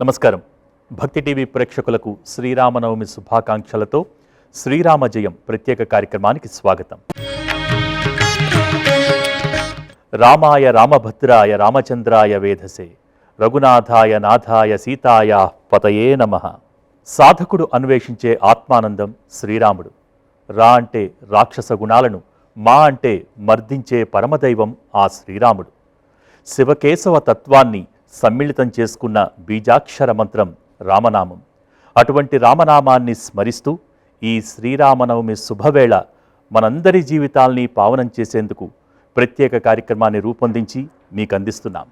నమస్కారం. భక్తి టీవీ ప్రేక్షకులకు శ్రీరామనవమి శుభాకాంక్షలతో శ్రీరామ జయం ప్రత్యేక కార్యక్రమానికి స్వాగతం. రామాయ రామభద్రాయ రామచంద్రాయ వేధసే రఘునాథాయ నాథాయ సీతాయ పతయే నమః. సాధకుడు అన్వేషించే ఆత్మానందం శ్రీరాముడు. రా అంటే రాక్షస గుణాలను, మా అంటే మర్దించే పరమదైవం ఆ శ్రీరాముడు. శివకేశవ తత్వాన్ని సమ్మిళితం చేసుకున్న బీజాక్షర మంత్రం రామనామం. అటువంటి రామనామాన్ని స్మరిస్తూ ఈ శ్రీరామనవమి శుభవేళ మనందరి జీవితాల్ని పావనం చేసేందుకు ప్రత్యేక కార్యక్రమాన్ని రూపొందించి మీకు అందిస్తున్నాం.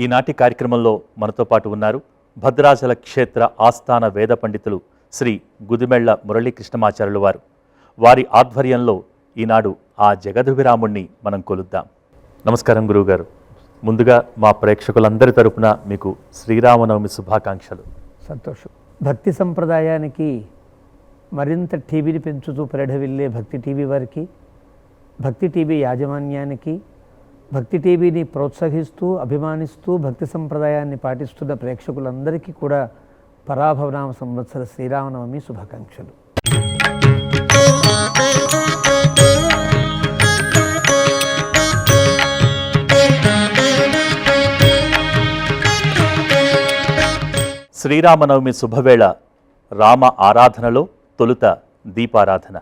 ఈనాటి కార్యక్రమంలో మనతో పాటు ఉన్నారు భద్రాచల క్షేత్ర ఆస్థాన వేద పండితులు శ్రీ గుదిమెళ్ల మురళీకృష్ణమాచార్యులు వారు. వారి ఆధ్వర్యంలో ఈనాడు ఆ జగదభిరాముణ్ణి మనం కొలుద్దాం. నమస్కారం గురువుగారు. ముందుగా మా ప్రేక్షకులందరి తరపున మీకు శ్రీరామనవమి శుభాకాంక్షలు. సంతోషం. భక్తి సంప్రదాయానికి మరింత టీవీని పెంచుతూ పరిఢవిల్లే భక్తి టీవీ వారికి, భక్తి టీవీ యాజమాన్యానికి, భక్తి టీవీని ప్రోత్సహిస్తూ అభిమానిస్తూ భక్తి సంప్రదాయాన్ని పాటిస్తున్న ప్రేక్షకులందరికీ కూడా పరాభవనామ సంవత్సర శ్రీరామనవమి శుభాకాంక్షలు. శ్రీరామనవమి శుభవేళ రామ ఆరాధనలో తొలుత దీపారాధన.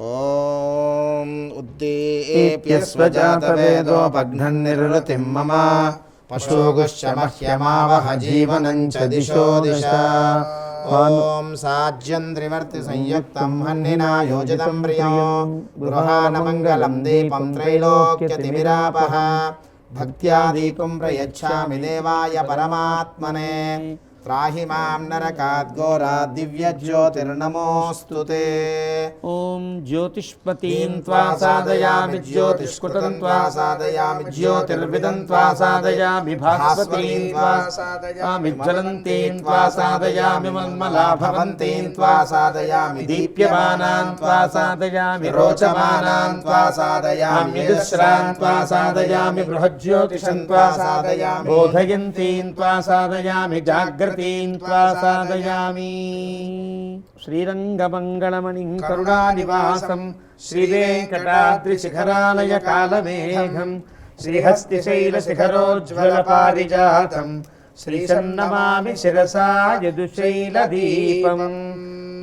ఓం ఉద్దీప్యస్వజాతవేదోపఘ్నన్నిర్వృతిం మమ పశూగుశ్చ మహ్యమావహ జీవనం చ దిశో దిశ. ఓం సాజ్యం త్రివర్తి సంయుక్తం హన్నినా యోజితం ప్రియం గృహానమంగళం దీపం త్రైలోక్యతిమిరాపః. భక్త్యా దీపం ప్రయచ్ఛామి దేవాయ పరమాత్మనే. త్రాహి మాం నరకాద్ఘోరాద్ దివ్యజ్యోతిర్నమోऽस्तु తే. ఓం జ్యోతిష్పతీం త్వా సాధయామి జ్యోతిష్కుటం త్వా సాధయామి జ్యోతిర్విదం త్వా సాధయామి భాస్వతీం త్వా సాధయామి జ్వలంతీం త్వా సాధయామి మన్మలాభవంతీం త్వా సాధయామి దీప్యమానాం త్వా సాధయామి రోచమానాం త్వా సాధయామి విదుశ్రాం త్వా సాధయామి బృహజ్యోతిషం త్వా సాధయామి బోధయంతీం త్వా సాధయామి జాగ్రత్త సాధయామి. శ్రీరంగమంగళమణిం కరుణానివాసం శ్రీవేంకటాద్రిశిఖరాలయ కాలమేఘం శ్రీహస్తిశైలశిఖరోజ్వలపారిజాతం శ్రీశన్నమామి శిరసా యదుశైలదీపం.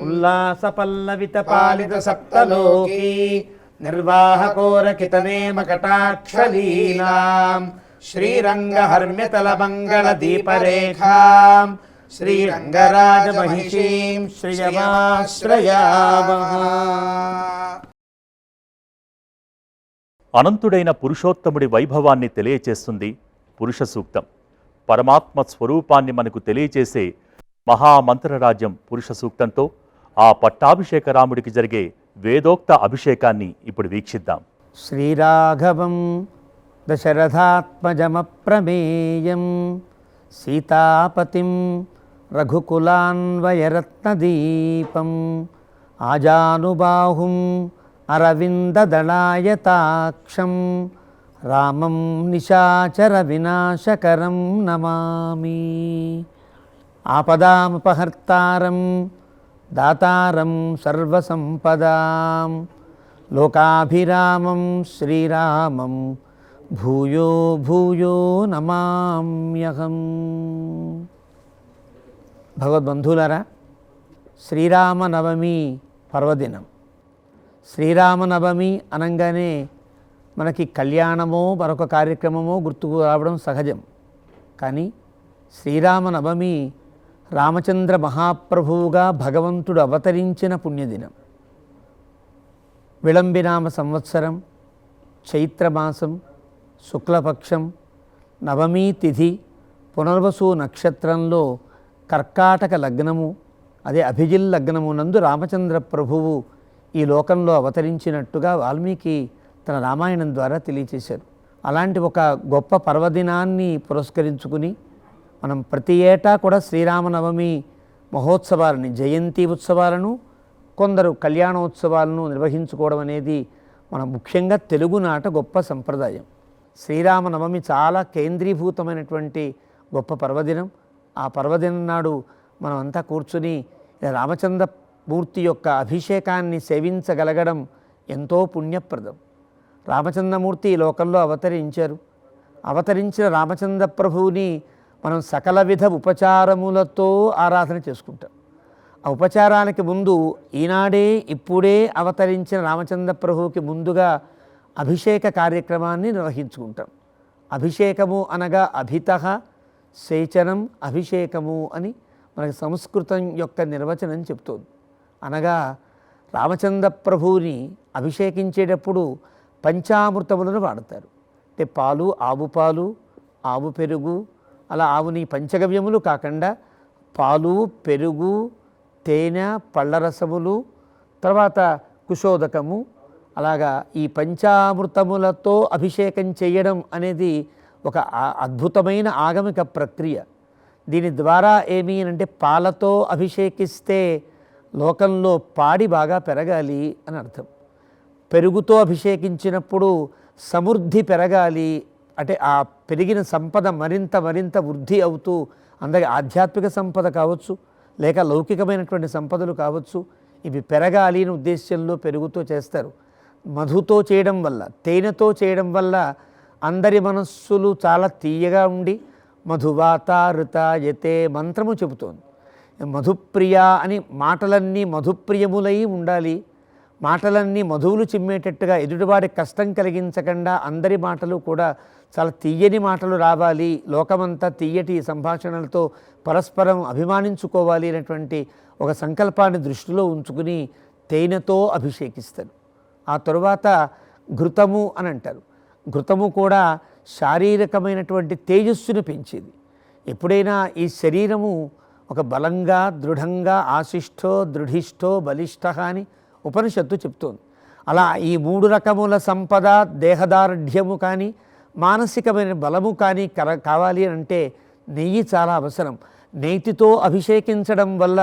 ఉల్లాసపల్లవితపాలిత సప్తలోకీ నిర్వాహకోరకితనేమ కటాక్షలీలాం శ్రీరంగహర్మ్యతలమంగళ దీపరేఖాం శ్రీరంగరాజమహిషీం శ్రియమాశ్రయామః. అనంతుడైన పురుషోత్తముడి వైభవాన్ని తెలియచేస్తుంది పురుష సూక్తం. పరమాత్మ స్వరూపాన్ని మనకు తెలియచేసే మహామంత్రరాజ్యం పురుష సూక్తంతో ఆ పట్టాభిషేక రాముడికి జరిగే వేదోక్త అభిషేకాన్ని ఇప్పుడు వీక్షిద్దాం. శ్రీరాఘవం దశరథాత్మజమప్రమేయం సీతాపతిం రఘుకులాన్వయరత్నదీపం ఆజానుబాహుం అరవిందదళాయతాక్షం రామం నిశాచర వినాశకరం నమామి. ఆపదామపహర్తారం దాతారం సర్వసంపదాం లోకాభిరామం శ్రీరామం భూయో భూయో నమామ్యహం. భగవద్బంధువులారా, శ్రీరామనవమి పర్వదినం. శ్రీరామనవమి అనగానే మనకి కళ్యాణమో మరొక కార్యక్రమమో గుర్తుకు రావడం సహజం. కానీ శ్రీరామనవమి రామచంద్ర మహాప్రభువుగా భగవంతుడు అవతరించిన పుణ్యదినం. విళంబినామ సంవత్సరం, చైత్రమాసం, శుక్లపక్షం, నవమీ తిథి, పునర్వసు నక్షత్రంలో కర్కాటక లగ్నము, అదే అభిజిల్ లగ్నము నందు రామచంద్ర ప్రభువు ఈ లోకంలో అవతరించినట్టుగా వాల్మీకి తన రామాయణం ద్వారా తెలియచేశారు. అలాంటి ఒక గొప్ప పర్వదినాన్ని పురస్కరించుకుని మనం ప్రతి ఏటా కూడా శ్రీరామనవమి మహోత్సవాలని, జయంతి ఉత్సవాలను, కొందరు కళ్యాణోత్సవాలను నిర్వహించుకోవడం అనేది మన ముఖ్యంగా తెలుగునాట గొప్ప సంప్రదాయం. శ్రీరామనవమి చాలా కేంద్రీభూతమైనటువంటి గొప్ప పర్వదినం. ఆ పర్వదినం నాడు మనమంతా కూర్చుని రామచంద్రమూర్తి యొక్క అభిషేకాన్ని సేవించగలగడం ఎంతో పుణ్యప్రదం. రామచంద్రమూర్తి ఈ లోకంలో అవతరించారు. అవతరించిన రామచంద్ర ప్రభువుని మనం సకల విధ ఉపచారములతో ఆరాధన చేసుకుంటాం. ఆ ఉపచారానికి ముందు ఈనాడే ఇప్పుడే అవతరించిన రామచంద్ర ప్రభువుకి ముందుగా అభిషేక కార్యక్రమాన్ని నిర్వహించుకుంటాం. అభిషేకము అనగా అభితః సేచనం అభిషేకము అని మనకి సంస్కృతం యొక్క నిర్వచనం చెప్తోంది. అనగా రామచంద్ర ప్రభువుని అభిషేకించేటప్పుడు పంచామృతములను వాడతారు. అంటే పాలు, ఆవు పాలు, ఆవు పెరుగు, అలా ఆవుని పంచగవ్యములు కాకుండా పాలు, పెరుగు, తేనె, పళ్ళరసములు, తర్వాత కుశోదకము, అలాగా ఈ పంచామృతములతో అభిషేకం చేయడం అనేది ఒక అద్భుతమైన ఆగమిక ప్రక్రియ. దీని ద్వారా ఏమి అంటే పాలతో అభిషేకిస్తే లోకంలో పాడి బాగా పెరగాలి అని అర్థం. పెరుగుతో అభిషేకించినప్పుడు సమృద్ధి పెరగాలి అంటే ఆ పెరిగిన సంపద మరింత మరింత వృద్ధి అవుతూ అందరి ఆధ్యాత్మిక సంపద కావచ్చు, లేక లౌకికమైనటువంటి సంపదలు కావచ్చు, ఇవి పెరగాలి అనే ఉద్దేశ్యంలో పెరుగుతో చేస్తారు. మధుతో చేయడం వల్ల, తేనెతో చేయడం వల్ల అందరి మనస్సులు చాలా తీయగా ఉండి మధువాతారుతాయతే మంత్రము చెబుతోంది. మధుప్రియ అని మాటలన్నీ మధుప్రియములై ఉండాలి. మాటలన్నీ మధువులు చిమ్మేటట్టుగా ఎదుటివాడి కష్టం కలిగించకుండా అందరి మాటలు కూడా చాలా తీయని మాటలు రావాలి. లోకమంతా తీయటి సంభాషణలతో పరస్పరం అభిమానించుకోవాలి అనేటువంటి ఒక సంకల్పాన్ని దృష్టిలో ఉంచుకుని తేనెతో అభిషేకిస్తారు. ఆ తరువాత ఘృతము అని అంటారు. ఘృతము కూడా శారీరకమైనటువంటి తేజస్సును పెంచేది. ఎప్పుడైనా ఈ శరీరము ఒక బలంగా, దృఢంగా, ఆశిష్టో దృఢిష్టో బలిష్ట అని ఉపనిషత్తు చెప్తోంది. అలా ఈ 3 రకముల సంపద, దేహదార్ఢ్యము కానీ మానసికమైన బలము కానీ కావాలి అంటే నెయ్యి చాలా అవసరం. నేతితో అభిషేకించడం వల్ల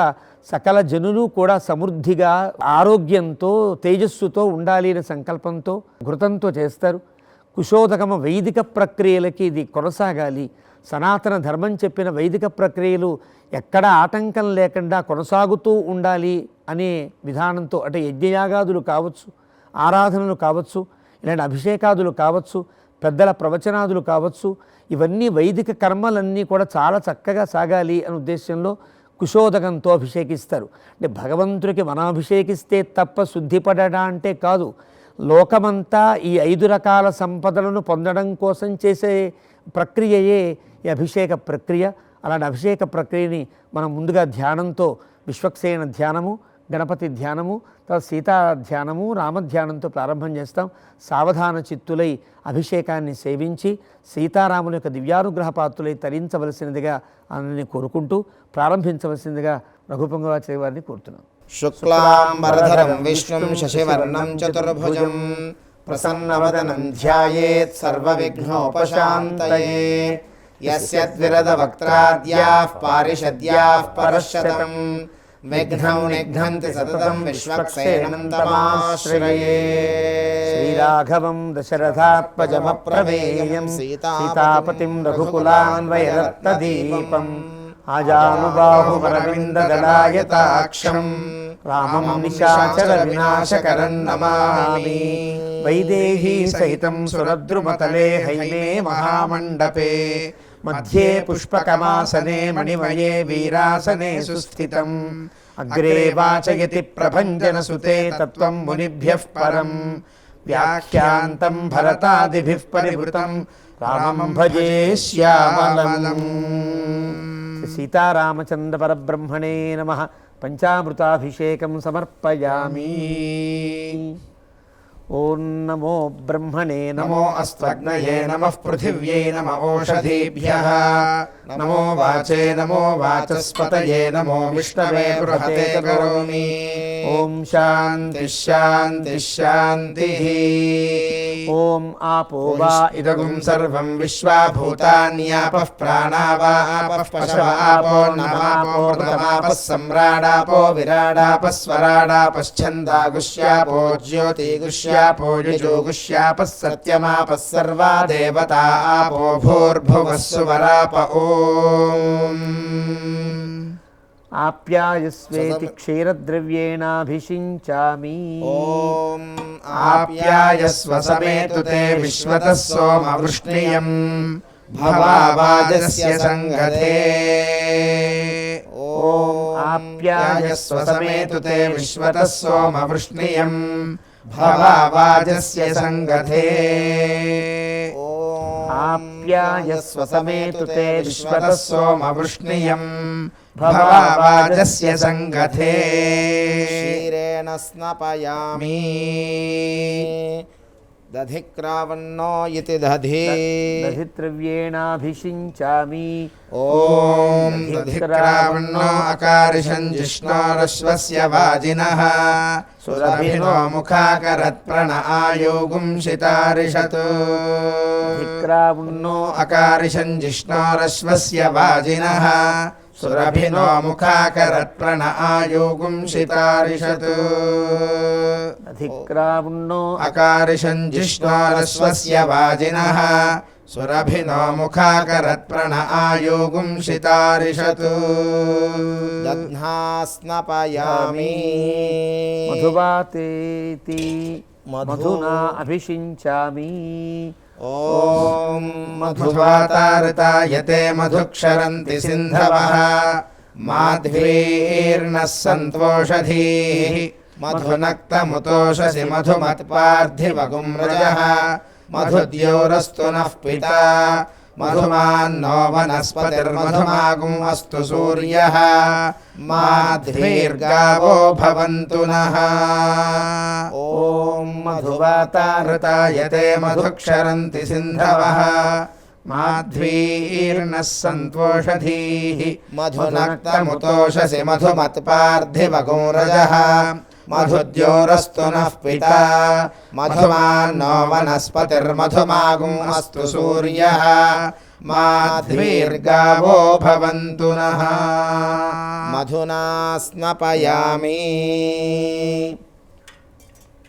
సకల జనులు కూడా సమృద్ధిగా, ఆరోగ్యంతో, తేజస్సుతో ఉండాలి అనే సంకల్పంతో ఘృతంతో చేస్తారు. కుశోదకమ వైదిక ప్రక్రియలకి ఇది కొనసాగాలి. సనాతన ధర్మం చెప్పిన వైదిక ప్రక్రియలు ఎక్కడ ఆటంకం లేకుండా కొనసాగుతూ ఉండాలి అనే విధానంతో, అంటే యజ్ఞయాగాదులు కావచ్చు, ఆరాధనలు కావచ్చు, ఇలాంటి అభిషేకాదులు కావచ్చు, పెద్దల ప్రవచనాదులు కావచ్చు, ఇవన్నీ వైదిక కర్మలన్నీ కూడా చాలా చక్కగా సాగాలి అనే ఉద్దేశంలో కుశోదకంతో అభిషేకిస్తారు. అంటే భగవంతుడికి మనం అభిషేకిస్తే తప్ప శుద్ధిపడడా అంటే కాదు, లోకమంతా ఈ 5 రకాల సంపదలను పొందడం కోసం చేసే ప్రక్రియయే ఈ అభిషేక ప్రక్రియ. అలాంటి అభిషేక ప్రక్రియని మనం ముందుగా ధ్యానంతో, విశ్వక్సేన ధ్యానము, గణపతి ధ్యానము, తర్వాత సీతా ధ్యానము, రామధ్యానంతో ప్రారంభం చేస్తాం. సావధాన చిత్తులై అభిషేకాన్ని సేవించి సీతారాముల యొక్క దివ్యానుగ్రహ పాత్రులై తరించవలసినదిగా ఆయనని కోరుకుంటూ ప్రారంభించవలసిందిగా రఘుపొంగవాచార్య వారిని కోరుతున్నాం. శుక్లాంబరధరం విష్ణుం శశివర్ణం చతుర్భుజం ప్రసన్నవదనం ధ్యాయేత్ సర్వవిఘ్నోపశాంతయే. యస్య వక్త్రాద్యాః పారిషద్యాః పరశతం విఘ్నం నిఘ్నంతి సతతం విశ్వక్సేనం తమాశ్రయే. శ్రీరాఘవం దశరథాత్మజమప్రమేయం సీతాపతిం రఘుకులాన్వయరత్నదీపం ఆజానుబాహుమరవిందదళాయతాక్షం రామం నిశాచర వినాశకరం నమామి. వైదేహీ సహితం సురద్రుమతలే హైమే మహామండపే మధ్యే పుష్పకమాసనే మణిమయే వీరాసనే సుస్థితం అగ్రే వాచయతి ప్రభంజనసుతే తత్వం మునిభ్యః పరం వ్యాఖ్యాంతం భరతాదిభిః పరివృతం రామం భజే శ్యామలం. సీతారామచంద్ర పరబ్రహ్మణే నమః. పంచామృతాభిషేకం సమర్పయామి. ఓం నమో బ్రహ్మణే నమో అస్త్వగ్నయే నమః పృథివ్యై నమ ఓషధీభ్యః నమో వాచే నమో వాచస్పతయే నమో విష్ణవే బృహతే కరోమి. ఓం శాంతి శాంతి శాంతిః. ఓం ఆపో వా ఇదగుం సర్వం విశ్వాభూతాన్యాపః ప్రాణావా ఆపః పశవ ఆపో నమాపో మృతమాపః సమ్రాడాపో విరాడాపః స్వరాడాపశ్చందాగుష్యాపో జ్యోతిగుష్యాపో యజోగుష్యాపః సత్యమాపః సర్వా దేవతా ఆపో భూర్భువః సువరాప. ఓం ఆప్యాయస్వేతి క్షీరద్రవ్యేణాభిషించామి. ఓం ఆప్యాయస్వ సಮೇతు తే విశ్వతః సోమవృష్ణియం భవావాజస్య సంగతే. ఓం ఆప్యాయస్వ సಮೇతు తే విశ్వతః సోమవృష్ణియం భవావాజస్య సంగతే. ఆప్యాయస్వ సಮೇతు తే విశ్వతః సోమవృష్ణియం భవావాజస్య సంగతే. క్షీరేణ స్నపయామి. దధిక్రావన్నో ఇతి దధి. దధిద్రవ్యేణాభిషించామి. ఓం దధిక్రావన్నో అకారిషం జిష్ణోరశ్వస్య వాజినః సురభినో ముఖాకరత్ప్రణ ఆయోగుం శితారిషత్. దధిక్రావన్నో అకారిషం జిష్ణోరశ్వస్య వాజినః సురభినో ముఖాకరత్ప్రణ ఆయోగుం శితారిషత్. అధిక్రావన్నో అకారిషం జిష్ణోరశ్వస్య వాజినః సురభినో ముఖాకరత్ప్రణ ఆయోగుం శితారిషత్. దధ్నాస్నపయామి. మధువాతేతి మధునా అభిషించామి. ఓం మధువాతారతాయతే మధుక్షరంతి సింధవః మాధ్వీర్నః సంతోషధీః మధునక్తముతోషసి మధుమత్పార్థివగుం రజః మధుద్యోరస్తు నః పితా మధుమాన్నో వనస్పతిర్మధుమాగుం అస్తు సూర్యః మాధ్వీర్గావో భవంతు నః. ఓం మధువాతారతాయతే మధుక్షరంతి సింధవః మాధ్వీర్నః సంతోషధీః మధునక్తముతోషసి మధుమత్పార్థివగుం రజః మధుద్యోరస్తు నః పితా మధుమాన్నో వనస్పతిర్మధుమాగుం అస్తు సూర్యః మాధ్వీర్గావో భవంతు నః. మధునా స్నపయామి.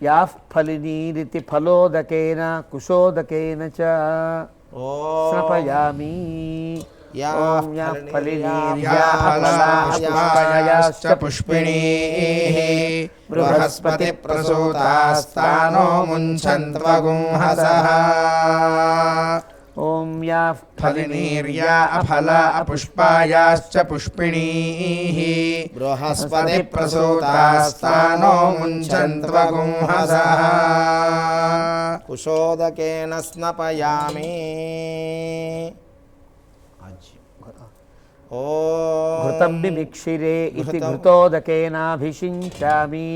యాః ఫలినీరితి ఫలోదకేన కుశోదకేన చ స్నపయామి. ఓం యాః ఫలినీర్యాశ్చ పుష్పిణీః బృహస్పతి ప్రసూతాస్తానో ముంఛన్త్వగుంహసః. ఓం యాః ఫలినీర్యా అఫల అపుష్పాయాశ్చ పుష్పిణీః బృహస్పతి ప్రసూతాస్తానో ముంఛన్త్వగుంహసః. కుశోదకేన స్నపయామి. ఘృతం మిమిక్షిరే ఇతి ఘృతోదకేనాభిషించామి.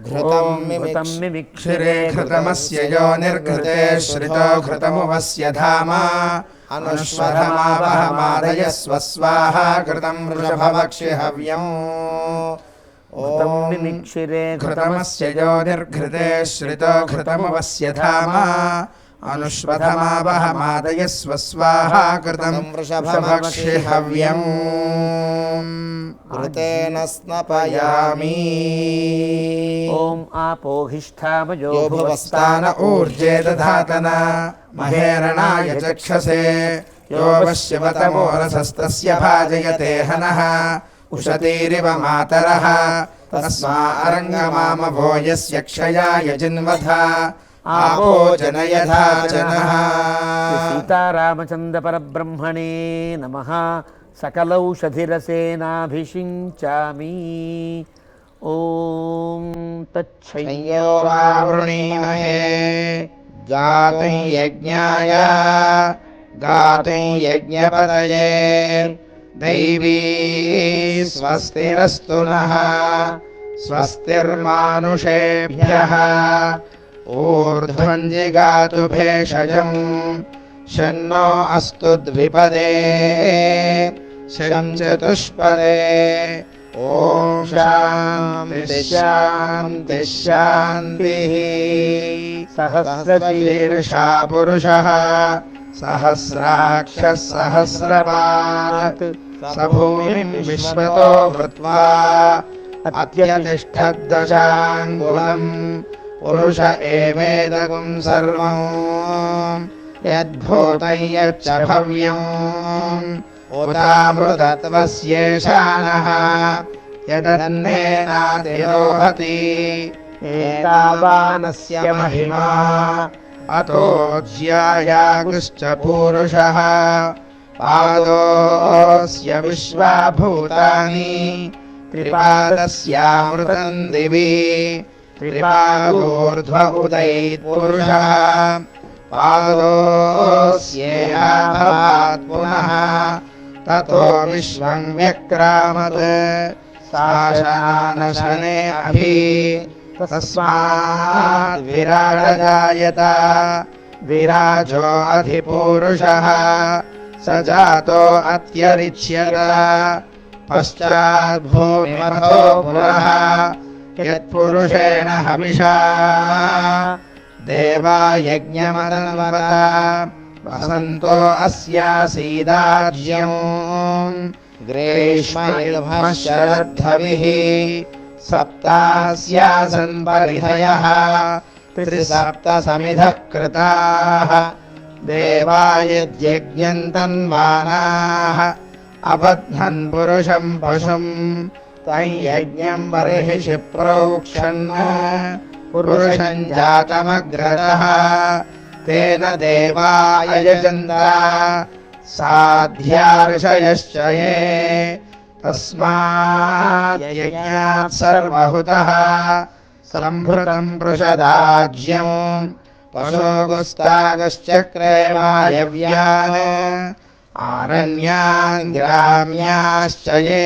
ఘృతం ఘృతం క్షిరే ఘృతమస్య యోనిర్ఘృతే శ్రితో ఘృతమువస్య ధామా అనుష్వధమావహమాదయస్వ స్వాహా ఘృతం వృషభవక్షి హవ్యం. ఘృతం మిమిక్షిరే ఘృతమస్య యోనిర్ఘృతే శ్రితో ఘృతమువస్య ధామా అనుష్వధమావహమాదయస్వ స్వాహా ఘృతం వృషభవక్షి హవ్యం. ఘృతేన స్నపయామి. ఓం ఆపోహిష్ఠామయో భువస్థాన ఊర్జే దధాతన మహేరణాయ చక్షసే యో వశ్యవతమోరసస్తస్య భాజయతే హనః ఉషతీరివ మాతరః తస్మా అరంగమామవో యస్య క్షయాయ జిన్వథ ఆపో జనయథా జనః. సీతారామచంద్ర పరబ్రహ్మణే నమః. సకలౌషధిరసేనాభిషించామి. ఓం తచ్చయ్యో వృణీమహే గాతుం యజ్ఞాయ గాతుం యజ్ఞపతయే దైవీ స్వస్తిరస్తు నః స్వస్తిర్మానుషేభ్యః ऊर्ध्वञ्जिगातु भेषजम् शन्नो अस्तु द्विपदे शं चतुष्पदे ॐ शान्तिः शान्तिः शान्तिः सहस्रशीर्षा पुरुषः सहस्राक्षः सहस्रपात् स भूमिं विश्वतो भूत्वा अत्यतिष्ठद्दशाङ्गुलम् पुरुष एवेदगुं सर्वम् यद्भूतं यच्च भव्यम् उतामृतत्वस्येषाणः यदन्नेनातिरोहति एतावानस्य महिमा अतो ज्यायागुश्च पूरुषः पादोऽस्य विश्वाभूतानि त्रिपादस्यामृतं दिवि त्रिपादोर्ध्व उदयेत्पुरुषः पादोऽस्येहाभात् पुनः ततो विश्वं व्यक्रामत् शासनानशने अभि तस्मात् विराजजायत विराजो अधिपूरुषः स जातो अत्यरिच्यत पश्चात् भूमिमथो पुनः यत्पुरुषेण हविषा देवा यज्ञमदन्वता वसन्तो अस्यासीदाज्यम् ग्रीष्मयुग्मः शरद्धविः सप्तास्यासन् परिधयः त्रिसप्तसमिधः कृताः देवा यद्यज्ञन्तन्वानाः अबध्नन् पुरुषं पशुं तं यज्ञं बर्हिषि प्रोक्षन् पुरुषं जातमग्रतः तेन देवा यजन्त साध्यार्षयश्च ये तस्मात् यज्ञात् सर्वहुतः सम्भृतं पृषदाज्यम् पशोगुस्तागश्चक्रे वायव्यान् आरण्यान् ग्राम्याश्च ये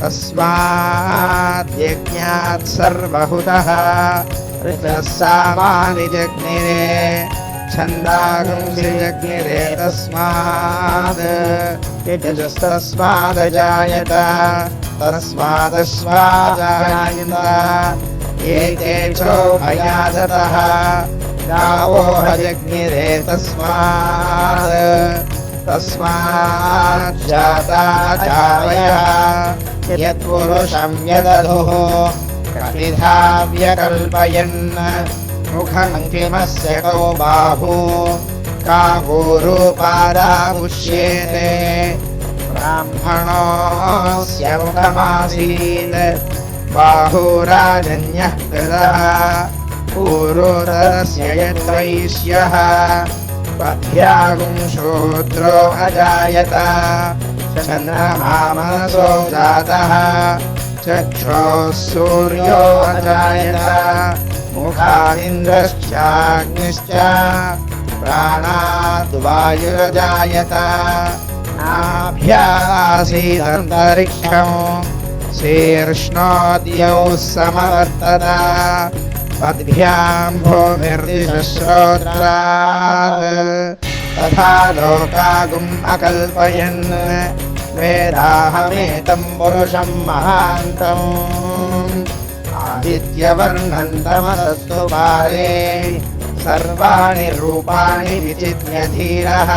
तस्मात् यज्ञात् सर्वहुतः ऋतः सामानि जग्निरे छन्दागुंसि जग्निरे तस्मात् यजस्तस्मादजायत तस्मादश्वाजायत एते चोभयादतः गावो जग्निरे तस्मात् जाता चावयः यत्पुरुषं यदधुः कपिधा व्यकल्पयन् मुखं किमस्य कौ बाहु का भूरूपादामुष्येते ब्राह्मणोऽस्य मुखमासीत् बाहुराजन्यः कृतः पूर्वोदरस्य यद्वैश्यः पद्भ्यागुं शूद्रो अजायत चन्द्रमा मनसो जातः चक्षुः सूर्यो अजायत मुखादिन्द्रश्चाग्निश्च प्राणाद् वायुरजायत नाभ्यासीदन्तरिक्षम् शीर्ष्णोद्यौ समवर्तत पद्भ्यां भूमिर्दिशश्रोत्रात् तथा लोकागुम् अकल्पयन् वेदाहमेतं पुरुषं महान्तम् आदित्यवर्णन्तमस्तु पारे सर्वाणि रूपाणि विचित्य धीरः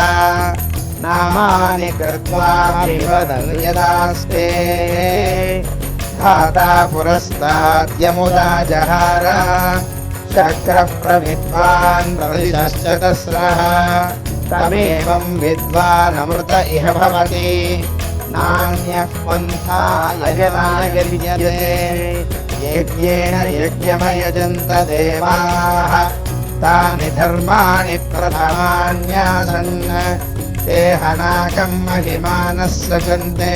नामानि कृत्वा विवदन् यदास्ते धाता पुरस्ताद्यमुदा जहार चक्रः प्रविद्वान् प्रदिशश्च तस्रः तमेवं विद्वानमृत इह भवति नान्यः पन्था यजनाय विद्यते यज्ञेन यज्ञमयजन्त देवाः तानि धर्माणि प्रथमान्यासन् ते हनाकं महिमानः सचन्ते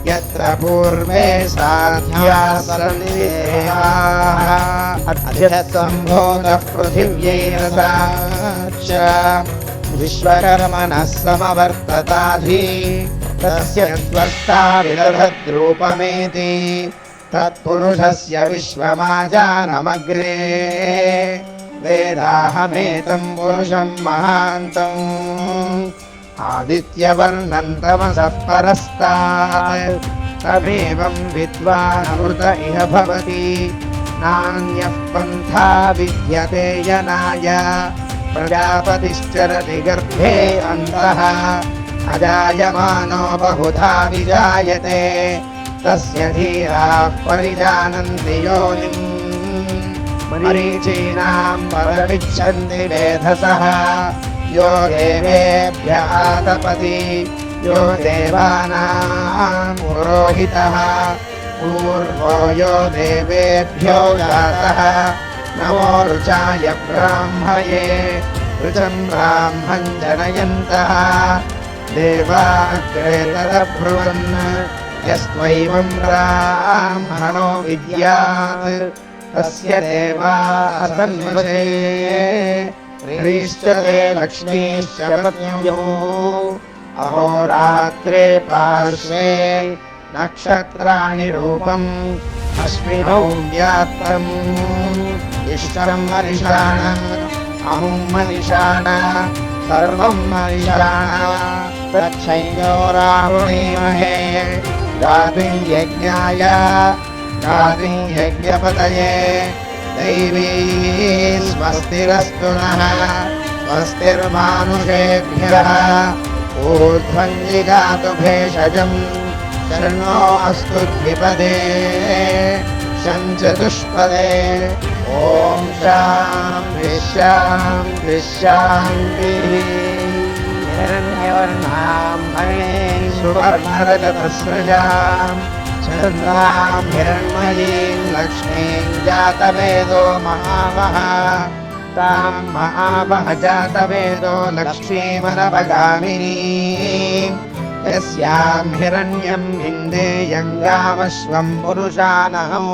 यत्र पूर्वे साध्यासन् देवाः अद्य सम्भूतः पृथिव्यैरसाच्च विश्वकर्मणः समवर्तताधि तस्य त्वष्टा विदधद्रूपमेति तत्पुरुषस्य विश्वमाजानमग्रे वेदाहमेतं पुरुषं महान्तम् आदित्यवर्णं तमसः परस्तात् तमेवं विद्वानमृत इह भवति नान्यः पन्था विद्यते यनाय प्रजापतिश्चरति गर्भे अन्तः अजायमानो बहुधा विजायते तस्य धीराः परिजानन्ति योनिम् मरीचीनां परमिच्छन्ति वेधसः यो देवेभ्यः तपति यो देवानां पुरोहितः पूर्वो यो देवेभ्यो जातः नमो ऋचाय ब्राह्मये ऋचं ब्राह्मं जनयन्तः देवाग्रे तदब्रुवन् यस्त्वैवं ब्राह्मणो विद्यात् तस्य देवा असन्वशे ह्रीश्च ते लक्ष्मीश्च पत्न्यो अहोरात्रे पार्श्वे नक्षत्राणि रूपम् अश्विनौ व्यात्तम् इष्टं मनिषाण अमुं मनिषाण सर्वं मनिषाण तच्छैयो राहुणीमहे गातुं यज्ञाय गातुं यज्ञपतये दैवी स्वस्तिरस्तु नः स्वस्तिर्मानुषेभ्यः ऊर्ध्वं जिगातु भेषजम् शर्णो अस्तु द्विपदे शञ्चतुष्पदे ॐ शान्तिः शान्तिः शान्तिः हिरण्यवर्णां भवेन् सुवर्णरजतस्रजां चन्द्रां हिरण्मयीं लक्ष्मीं जातवेदो महावः तां महावः जातवेदो लक्ष्मीमनवगामिनीं यस्यां हिरण्यं विन्देयङ्गामश्वं पुरुषानहम्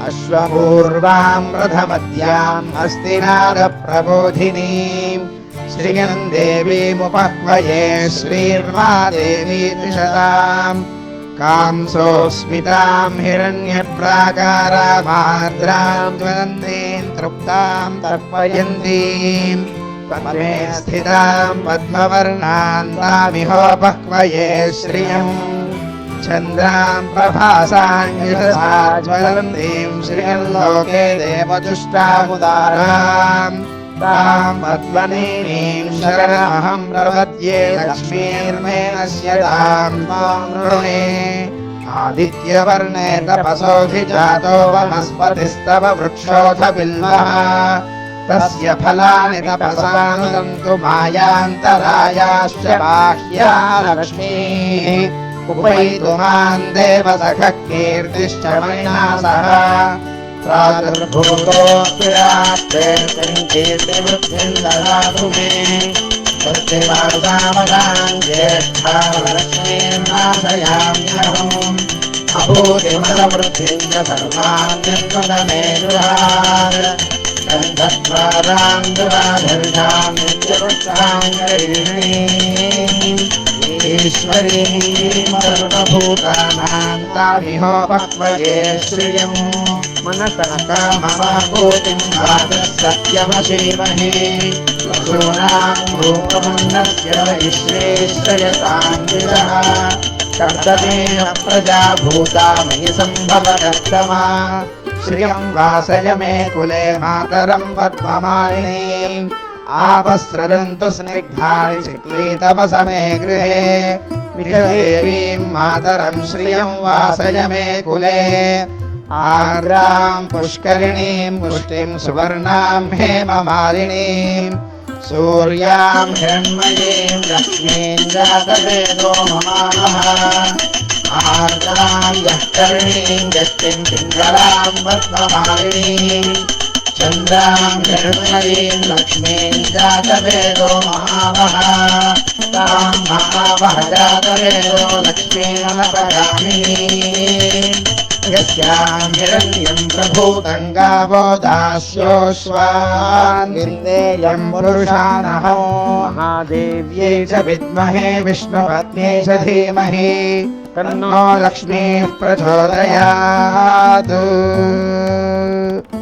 अश्वपूर्वां रथमद्याम् हस्तिनादप्रबोधिनीं श्रियं देवीमुपह्वये श्रीर्मा देवी त्रिशताम् कांसोऽस्मितां हिरण्यप्राकारामार्द्रां ज्वलन्तीं तृप्तां तर्पयन्तीं पद्मे स्थितां पद्मवर्णां तामिहोपह्वये श्रियं चन्द्रां प्रभासां यशसा ज्वलन्तीं श्रियं लोके देवजुष्टामुदारां तां पद्मनीं शरणमहं प्रपद्ये लक्ष्मीर्मे नश्य तां त्वां ऋणे आदित्यवर्णे तपसोऽधिजातो वनस्पतिस्तव वृक्षोऽथ बिल्वः तस्य फलानि तपसानुदन्तु मायान्तरायाश्च बाह्या लक्ष्मीः उपैतु मां देवसखः कीर्तिश्च मणिना सह प्रादुर्भूतोऽस्तिरात्तेऽर्तिं कीर्तिवृद्धिं ददातु मे स्वस्तिवासामदां ज्येष्ठालक्ष्मीर्नाशयाम्यहम् अभूतिमदवृद्धिं च सर्वान् निर्मदमे गृहात् गन्धद्वारां दुराधर्षां नित्यपुष्टाङ्गरीणीम् ईश्वरीं सर्वभूतानां तामिहोपह्वये श्रियम् मनसः काममाभूतिं वाचः सत्यमशीमहे पशूनां रूपमन्नस्य ईश्वरेश्वरतां विदः कर्तमेन प्रजा भूता मयि सम्भवकर्तमा श्रियं वासय मे कुले मातरं पद्ममालिनीम् आपस्रजन्तु स्निग्धानि चिक्लीतपसमे गृहे विषदेवीं मातरं श्रियं वासय मे कुले आर्द्रां पुष्करिणीं पुष्टिं सुवर्णां हेममालिनीं सूर्यां हिरण्मयीं लक्ष्मीं जातवेदो ममावः आर्द्रां यष्करिणीं यष्टिं पिङ्गलां पद्ममालिनीं चन्द्रां हिरण्मयीं लक्ष्मीं जातवेदो महावः तां महावः जातवेदो लक्ष्मीमनपगामिनीं तस्यां हिरण्यं प्रभूतं गावो दास्योऽश्वान् विन्देयं पुरुषानः महादेव्यै च विद्महे विष्णुपत्न्यै च धीमहि तन्नो लक्ष्मीः प्रचोदयात्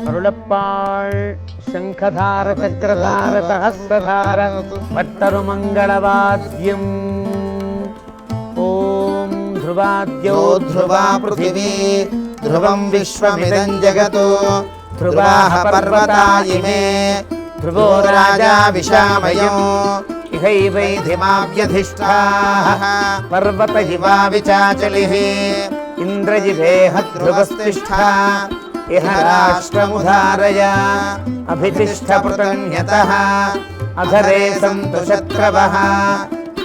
అరుళప్పాళ్ శంఖధార చక్రధార సహస్రధార పట్టరు మంగళవాద్యం ఓం ధ్రువాద్యో ధ్రువా పృథివీ ధ్రువం విశ్వమిదం జగతో ధ్రువాః పర్వతా ఇమే ధ్రువో రాజా విశామయో ఇహైవైధిమావ్యధిష్ఠాః పర్వత ఇవా విచాచలిః ఇంద్రజివేహ ధ్రువస్తిష్ఠా ఇహ రాష్ట్రముధారయ అభితిష్ఠ పృతన్యతః అధరే సంతు శత్రవః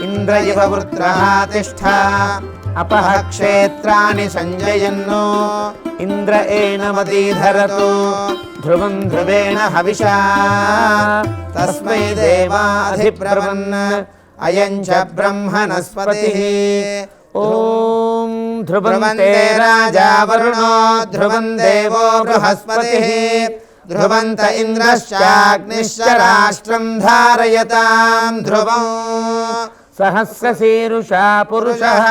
ఇంద్ర ఇవ వృత్రః తిష్ఠ అపః క్షేత్రాణి సంజయన్నో ఇంద్ర ఏనమదీధరతు ధ్రువం ధ్రువేణ హవిషా తస్మై దేవాధిబ్రవన్ అయం చ బ్రహ్మణస్పతిః ఓం ధ్రువంతే రాజా వరుణో ధ్రువం దేవో బృహస్పతిః ధ్రువంత ఇంద్రశ్చాగ్నిశ్చ రాష్ట్రం ధారయతాం ధ్రువం సహస్రశీరుషా పురుషః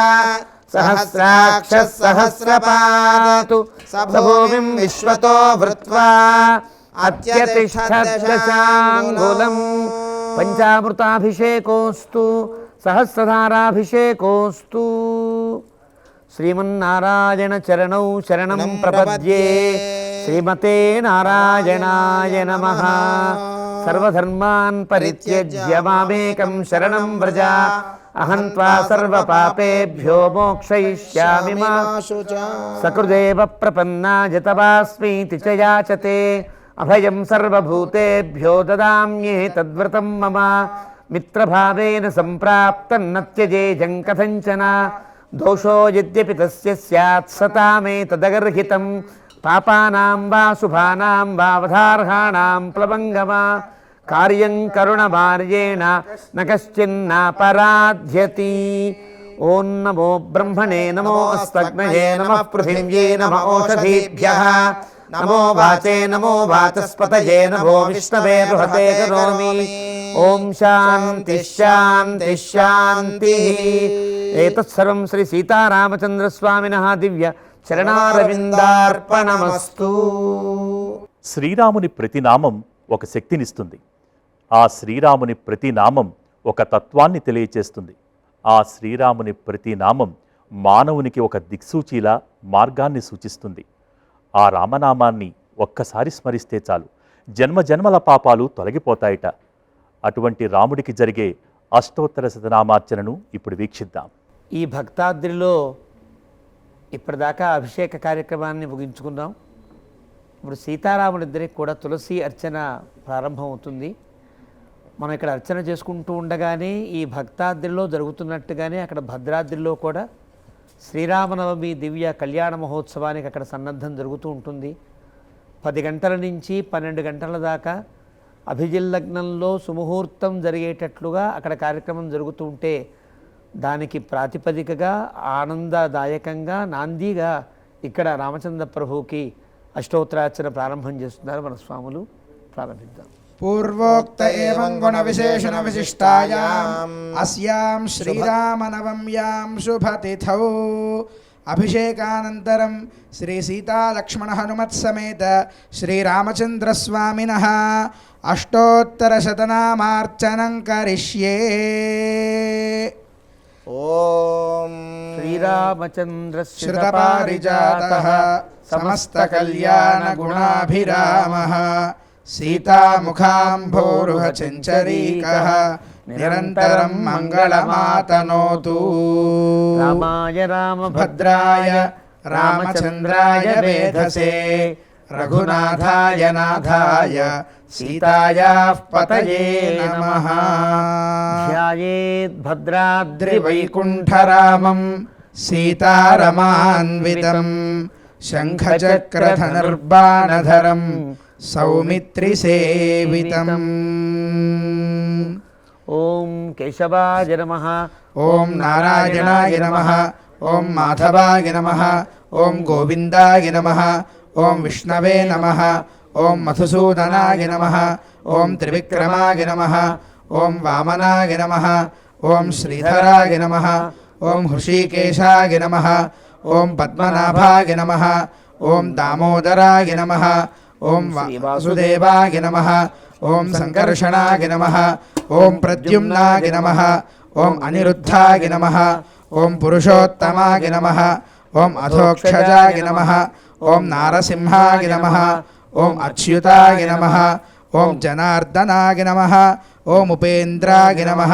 సహస్రాక్షः సహస్రపాతు సభూమిం విశ్వతో వృత్వా అత్యతిష్ఠదశాంగులం పంచామృతాభిషేకోస్తు సహస్రధారాభిషేకోస్తు శ్రీమన్నారాయణ చరణౌ శరణం ప్రపద్యే శ్రీమతే నారాయణాయ నమః సర్వధర్మాన్ పరిత్యజ్య మామేకం శరణం వ్రజ అహం త్వా సర్వపాపేభ్యో మోక్షయిష్యామి మా సకృదేవ ప్రపన్నాయ తవాస్మీతి చ యాచతే అభయం సర్వభూతేభ్యో దదామ్యేతద్వ్రతం మమ మిత్రభావేన సంప్రాప్తం న త్యజేయం కథంచన దోషో యద్యపి తస్య స్యాత్ సతామేతదగర్హితం పాపానాం వా శుభానాం వా వధార్హాణాం ప్లవంగమా కార్యం కరుణమార్యేణ న కశ్చిన్నాపరాధ్యతి ఓం నమో బ్రహ్మణే నమో అస్తగ్నయే నమః పృథివ్యే నమః ఓషధీభ్యః నమో వాచే నమో వాచస్పతయే నమో విష్ణవే బృహతే కరోమి ఓం శాంతి శాంతి శాంతి ఏతత్సర్వం శ్రీ సీతారామచంద్రస్వామినః దివ్య చరణారవిందార్పణమస్తు. శ్రీరాముని ప్రతి నామం ఒక శక్తినిస్తుంది. ఆ శ్రీరాముని ప్రతి నామం ఒక తత్వాన్ని తెలియచేస్తుంది. ఆ శ్రీరాముని ప్రతి నామం మానవునికి ఒక దిక్సూచిలా మార్గాన్ని సూచిస్తుంది. ఆ రామనామాన్ని ఒక్కసారి స్మరిస్తే చాలు, జన్మ జన్మల పాపాలు తొలగిపోతాయట. అటువంటి రాముడికి జరిగే అష్టోత్తర శతనామార్చనను ఇప్పుడు వీక్షిద్దాం. ఈ భక్తాద్రిలో ఇప్పటిదాకా అభిషేక కార్యక్రమాన్ని ముగించుకున్నాం. ఇప్పుడు సీతారాముడిద్దరికి కూడా తులసి అర్చన ప్రారంభమవుతుంది. మనం ఇక్కడ అర్చన చేసుకుంటూ ఉండగానే ఈ భక్తాద్రిలో జరుగుతున్నట్టుగానే అక్కడ భద్రాద్రిలో కూడా శ్రీరామనవమి దివ్య కళ్యాణ మహోత్సవానికి అక్కడ సన్నద్ధం జరుగుతూ ఉంటుంది. 10 గంటల నుంచి 12 గంటల దాకా అభిజిల్లగ్నంలో సుముహూర్తం జరిగేటట్లుగా అక్కడ కార్యక్రమం జరుగుతూ ఉంటే దానికి ప్రాతిపదికగా ఆనందదాయకంగా నాందిగా ఇక్కడ రామచంద్ర ప్రభువుకి అష్టోత్తరార్చన ప్రారంభం చేస్తున్నారు మన స్వాములు. ప్రారంభిద్దాం. పూర్వోక్త ఏవం గుణ విశేషణ విశిష్టాయాం అస్యాం శ్రీరామనవమ్యాం శుభతిథౌ అభిషేకానంతరం శ్రీ సీతాలక్ష్మణ హనుమత్ సమేత శ్రీరామచంద్రస్వామినః అష్టోత్తరశతనామార్చనం కరిష్యే. ఓం శ్రీరామచంద్రస్య శ్రుతపారిజాతః సమస్తకల్యాణగుణాభిరామः సీతాముఖాంభోరుహచంచరీకः నిరంతరం మంగళమాతనోతు. రామాయ భద్రాయ రామచంద్రాయ వేధసే రఘునాథాయ నాథాయ సీతాయాః పతయే నమః. ధ్యాయేద్ భద్రాద్రి వైకుంఠరామం సీతారమాన్వితం శంఖచక్రధనుర్బాణధరం సౌమిత్రిసేవితం. ఓం కేశవాయ నమః. ఓం నారాయణాయ నమః. ఓం మాధవాయ నమః. ఓం గోవిందాయ నమః ఓం విష్ణవే నమః ఓం మధుసూదనాయ నమః ఓం త్రివిక్రమాయ నమః ఓం వామనాయ నమః ఓం శ్రీధరాయ నమః ఓం హృషీకేశాయ నమః ఓం పద్మనాభాయ నమః ఓం దామోదరాయ నమః ఓం వాసుదేవాయ నమః ఓం సంకర్షణాయ నమః ఓం ప్రద్యుమ్నాయ నమః ఓం అనిరుద్ధాయ నమః ఓం పురుషోత్తమాయ నమః ఓం అధోక్షజాయ నమః ఓం నారసింహాయ నమః ఓం అచ్యుతాయ నమః ఓం జనార్దనాయ నమః ఓం ఉపేంద్రాయ నమః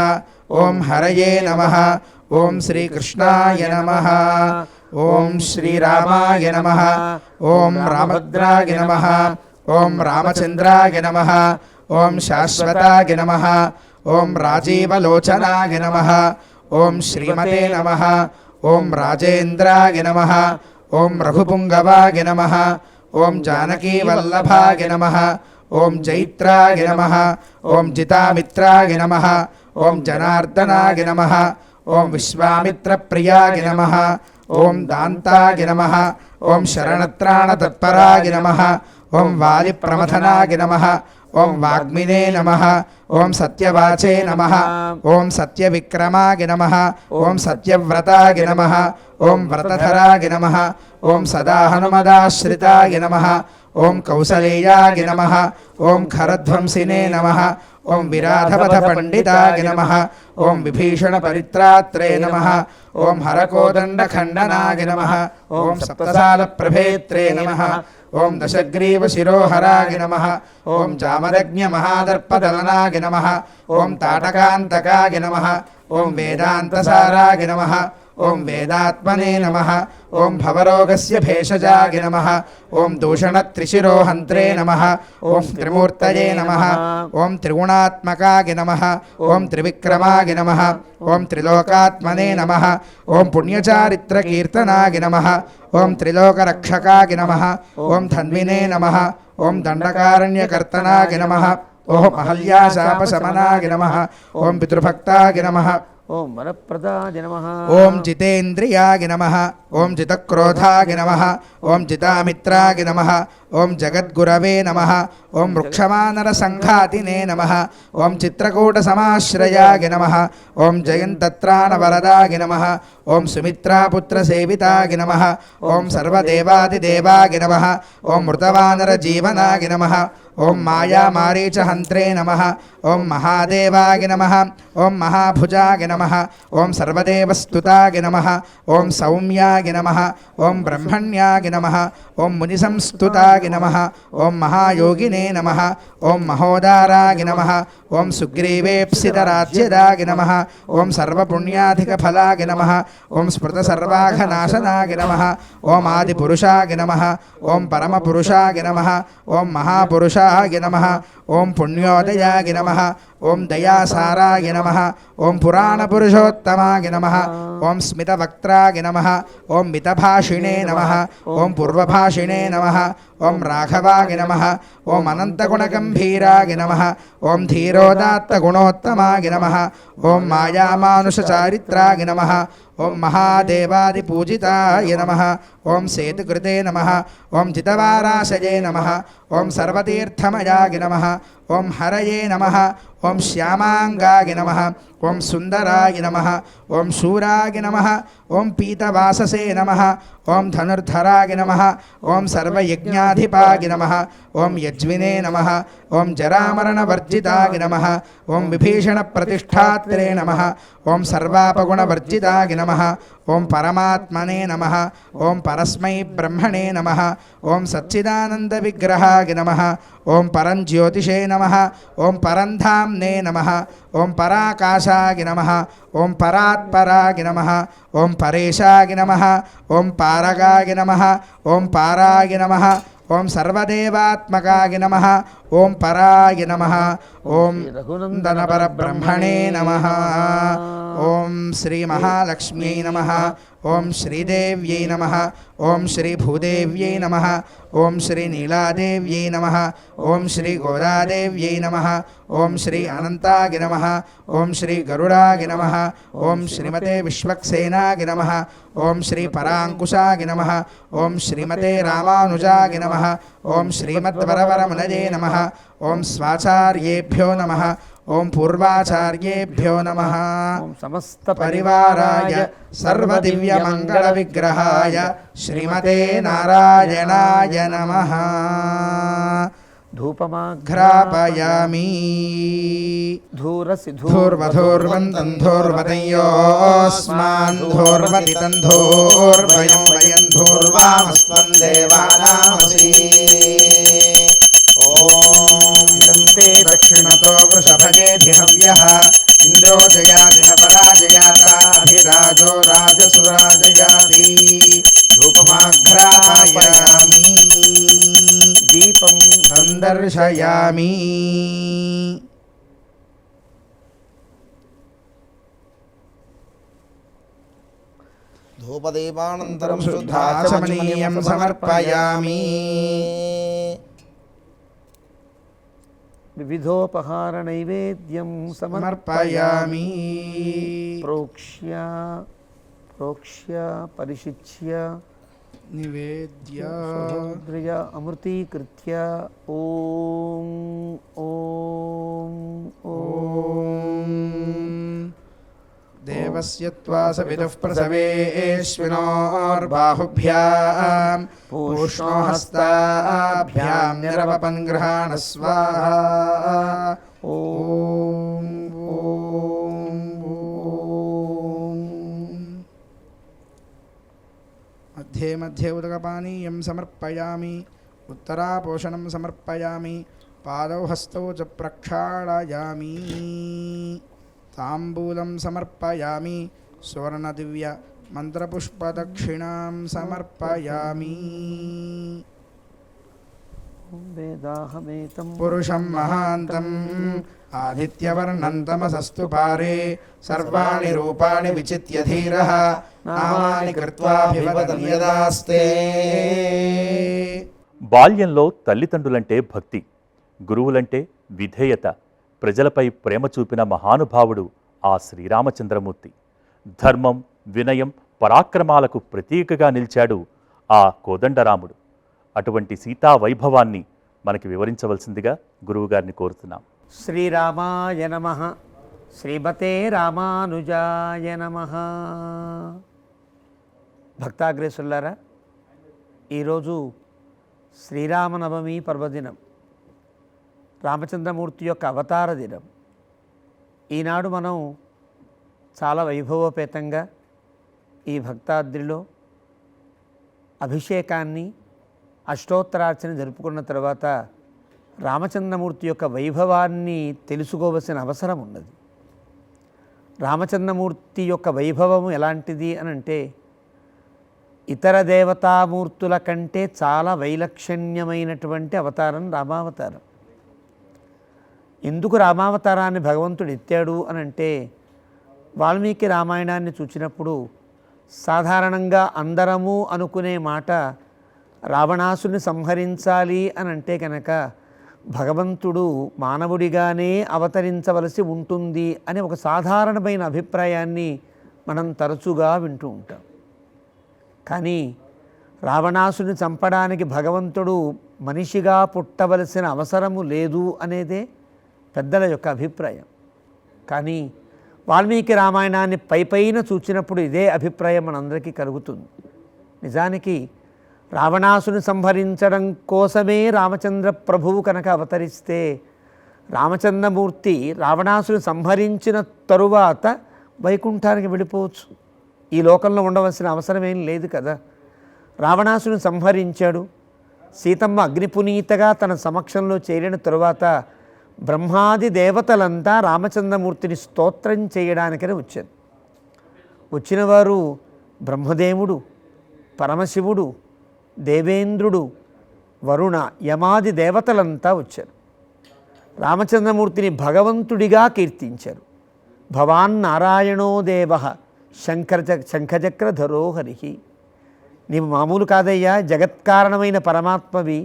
ఓం హరయే నమః ఓం శ్రీకృష్ణాయ నమః ఓం శ్రీరామాయ నమః ఓం రామభద్రాయ నమః ఓం రామచంద్రాయ నమః ఓం శాశ్వతాయ నమః ఓం రాజీవలోచనాయ నమః ఓం శ్రీమతే నమః ఓం రాజేంద్రాయ నమః ఓం రఘుపుంగవాయ నమః ఓం జానకీవల్లభాయ నమః ఓం జైత్రాయ నమః ఓం జితామిత్రాయ నమః ఓం జనార్దనాయ నమః ఓం విశ్వామిత్రప్రియాయ నమః ఓం దాంతాయ నమః ఓం శరణత్రాణతత్పరాయ నమః ఓం వాలిప్రమథనాయ నమః ఓం వాగ్మినే నమః ఓం సత్యవాచే నమః ఓం సత్యవిక్రమాయ నమః ఓం సత్యవ్రతాయ నమః ఓం వ్రతధరాయ నమః ఓం సదా హనుమదాశ్రితాయ నమః ఓం కౌసలేయాయ నమః ఓం ఖరధ్వంసినే నమః ఓం విరాధపథ పండితాయ నమః ఓం విభీషణ పరిత్రాత్రే నమః ఓం హరకోదండ ఖండనాయ నమః ఓం సప్తసాల ప్రభేత్రే నమః ఓం దశగ్రీవ శిరోహరాయ నమః ఓం జామదగ్న్య మహాదర్పదలనాయ నమః ఓం తాటకాంతకాయ నమః ఓం వేదాంతసారాయ నమః ఓం వేదాత్మనే నమః ఓం భవరోగస్య భేషజాయ నమః ఓం దూషణత్రిశిరోహంత్రే నమః ఓం త్రిమూర్తయే నమః ఓం త్రిగుణాత్మకాయ నమః ఓం త్రివిక్రమాయ నమః ఓం త్రిలోకాత్మనే నమః ఓం పుణ్యచారిత్రకీర్తనాయ నమః ఓం త్రిలోకరక్షకాయ నమః ఓం ధన్వినే నమః ఓం దండకారణ్యకర్తనాయ నమః ఓం అహల్యాశాపశమనాయ నమః ఓం పితృభక్తాయ నమః ఓం వరప్రదాయ నమః ఓం జితేంద్రియాయ నమః ఓం జితక్రోధాయ నమః ఓం జితామిత్రాయ నమః ఓం జగద్గురవే నమః ఓం వృక్షమానర సంఘాతినే నమః ఓం చిత్రకూట సమాశ్రయాయ నమః ఓం జయంతత్రాణవరదాయ నమః ఓం సుమిత్రాపుత్ర సేవితాయ నమః ఓం సర్వదేవాదిదేవాయ నమః ఓం మృతవానర జీవనాయ నమః ఓం మాయామారీచహంత్రే నమః ఓం మహాదేవాయ నమః ఓం మహాభుజాయ నమః ఓం సర్వదేవస్తుతాయ నమః ఓం సౌమ్యాయ నమః ఓం బ్రహ్మణ్యాయ నమః ఓం మునిసంస్తుతాయ నమః ఓం మహాయోగినే నమః ఓం మహోదారాయ నమః ఓం సుగ్రీవేప్సితరాజ్యదాయ నమః ఓం సర్వపుణ్యాధికఫలాయ నమః ఓం స్మృతసర్వాఘనాశనాయ నమః ఓం ఆదిపురుషాయ నమః ఓం పరమపురుషాయ నమః ఓం మహాపురుషాయ నమః ఓం పుణ్యోదయాయ నమః ఓం దయాసారాయ నమః ఓం పురాణపురుషోత్తమాయ నమః ఓం స్మితవక్త్రాయ నమః ఓం మితభాషిణే నమః ఓం పూర్వభాషిణే నమః ఓం రాఘవాయ నమః ఓం అనంతగుణగంభీరాయ నమః ఓం ధీరోదాత్తగుణోత్తమాయ నమః ఓం మాయామానుషచారిత్రాయ నమః ఓం మహాదేవాదిపూజితాయ నమః ఓం సేతుకృతే నమః ఓం జితవారాశయే నమః ఓం సర్వతీర్థమయాయ నమః ఓం హరయే నమః ఓం శ్యామాంగాయ నమః ఓం సుందరాయ నమః ఓం శూరాయ నమః ఓం పీతవాససే నమః ఓం ధనుర్ధరాయ నమః ఓం సర్వయజ్ఞాధిపాయ నమః ఓం యజ్వినే నమః ఓం జరామరణవర్జితాయ నమః ఓం విభీషణప్రతిష్ఠాత్రే నమః ఓం సర్వాపగుణవర్జితాయ నమః ఓం పరమాత్మనే నమః ఓం పరస్మై బ్రహ్మణే నమః ఓం సచ్చిదానందవిగ్రహాయ నమః ఓం పరంజ్యోతిషే నమః ఓం పరంధామ్నే నమః ఓం పరాకాశాయ నమః ఓం పరాత్పరాయ నమః ఓం పరేశాయ నమః ఓం పారగాయ నమః ఓం పారాయ నమః ఓం సర్వదేవాత్మకాయ నమః ఓం పరాయ నమః ఓం రఘునందన పరబ్రహ్మణే నమః ఓం శ్రీ మహాలక్ష్మ్యై నమః ఓం శ్రీదేవ్యై నమః ఓం శ్రీ భూదేవ్యై నమః ఓం శ్రీ నీలాదేవ్యై నమః ఓం శ్రీ గోదాదేవ్యై నమః ఓం శ్రీ అనంతాగి నమః ఓం శ్రీ గరుడాగి నమః ఓం శ్రీమతే విశ్వక్సేనాగి నమః ఓం శ్రీ పరాంకుశాగి నమః ఓం శ్రీమతే రామానుజాగి నమః ఓం శ్రీమద్వరవరమునయే నమః ఓం స్వాచార్యేభ్యో నమః ఓం పూర్వాచార్యేభ్యో నమః ఓం సమస్త పరివారాయ సర్వదివ్యమంగళ విగ్రహాయ శ్రీమతే నారాయణాయ నమః ధూపమాఘ్రాపయామి ఘ్రాపయామి ధూరసి ధూర్వధూర్వంతం ధూర్వతయోస్మాన్ ధూర్వతితం ధూర్వయం వయం ధూర్వామస్వం దేవానామసి దంతే దక్షిణతో వృషభజేధి హవ్యః ఇంద్రో జయాదిన పరాజయాతాధిరాజో రాజసురాజయాతి ధూపమాఘ్రాపయామి దీపం సందర్శయామి ధూపదీపానంతరం శుద్ధాచమనీయం సమర్పయామి వివిధోపహార నైవేద్యం సమర్పయామి ప్రోక్ష్య పరిశిచ్య నివేద్య సహోదర్య అమృతీకృత్య ఓం ఓం ఓం దేవస్య త్వాస విదుః ప్రసవేష్వినోర్బాహుభ్యాం పూష్ణో హస్తాభ్యాం నిరవపన్ గృహాణ స్వాహా ఓం ఓం ఓం మధ్యే మధ్యే ఉదకపానీయం సమర్పయామి ఉత్తరాపోషణం సమర్పయామి పాదౌ హస్తౌ చ ప్రక్షాళయామి తాంబూలం సమర్పయామి సువర్ణదివ్య మంత్రపుష్పదక్షిణాం సమర్పయామి వేదాహమేతం పురుషం మహాంతం ఆదిత్యవర్ణం తమసస్తు పారే సర్వాణి రూపాణి విచిత్య ధీరః నామాని కృత్వాభివదన్ యదాస్తే బాల్యంలో తల్లిదండ్రులంటే భక్తి, గురువులంటే విధేయత, ప్రజలపై ప్రేమ చూపిన మహానుభావుడు ఆ శ్రీరామచంద్రమూర్తి. ధర్మం, వినయం, పరాక్రమాలకు ప్రతీకగా నిలిచాడు ఆ కోదండరాముడు. అటువంటి సీతా వైభవాన్ని మనకి వివరించవలసిందిగా గురువుగారిని కోరుతున్నాం. శ్రీరామాయ నమః, శ్రీమతే రామానుజాయ నమః. భక్తాగ్రేసులారా, ఈరోజు శ్రీరామనవమి పర్వదినం, రామచంద్రమూర్తి యొక్క అవతార దినం. ఈనాడు మనం చాలా వైభవోపేతంగా ఈ భక్తాద్రిలో అభిషేకాన్ని, అష్టోత్తరార్చన జరుపుకున్న తర్వాత రామచంద్రమూర్తి యొక్క వైభవాన్ని తెలుసుకోవలసిన అవసరం ఉన్నది. రామచంద్రమూర్తి యొక్క వైభవము ఎలాంటిది అని అంటే, ఇతర దేవతామూర్తుల కంటే చాలా వైలక్షణ్యమైనటువంటి అవతారం రామావతారం. ఎందుకు రామావతారాన్ని భగవంతుడు ఎత్తాడు అని అంటే, వాల్మీకి రామాయణాన్ని చూచినప్పుడు సాధారణంగా అందరము అనుకునే మాట రావణాసుని సంహరించాలి అని అంటే కనుక భగవంతుడు మానవుడిగానే అవతరించవలసి ఉంటుంది అనే ఒక సాధారణమైన అభిప్రాయాన్ని మనం తరచుగా వింటూ ఉంటాం. కానీ రావణాసుని చంపడానికి భగవంతుడు మనిషిగా పుట్టవలసిన అవసరము లేదు అనేదే పెద్దల యొక్క అభిప్రాయం. కానీ వాల్మీకి రామాయణాన్ని పైపైన చూచినప్పుడు ఇదే అభిప్రాయం మనందరికీ కలుగుతుంది. నిజానికి రావణాసుని సంహరించడం కోసమే రామచంద్ర ప్రభువు కనుక అవతరిస్తే, రామచంద్రమూర్తి రావణాసుని సంహరించిన తరువాత వైకుంఠానికి వెళ్ళిపోవచ్చు. ఈ లోకంలో ఉండవలసిన అవసరం ఏం లేదు కదా. రావణాసుని సంహరించాడు. సీతమ్మ అగ్నిపునీతగా తన సమక్షంలో చేరిన తరువాత బ్రహ్మాది దేవతలంతా రామచంద్రమూర్తిని స్తోత్రం చేయడానికని వచ్చారు. వచ్చినవారు బ్రహ్మదేవుడు, పరమశివుడు, దేవేంద్రుడు, వరుణ, యమాది దేవతలంతా వచ్చారు. రామచంద్రమూర్తిని భగవంతుడిగా కీర్తించారు. భవాన్ నారాయణో దేవ శంఖచక్రధరో హరి. నీవు మామూలు కాదయ్యా, జగత్కారణమైన పరమాత్మవి,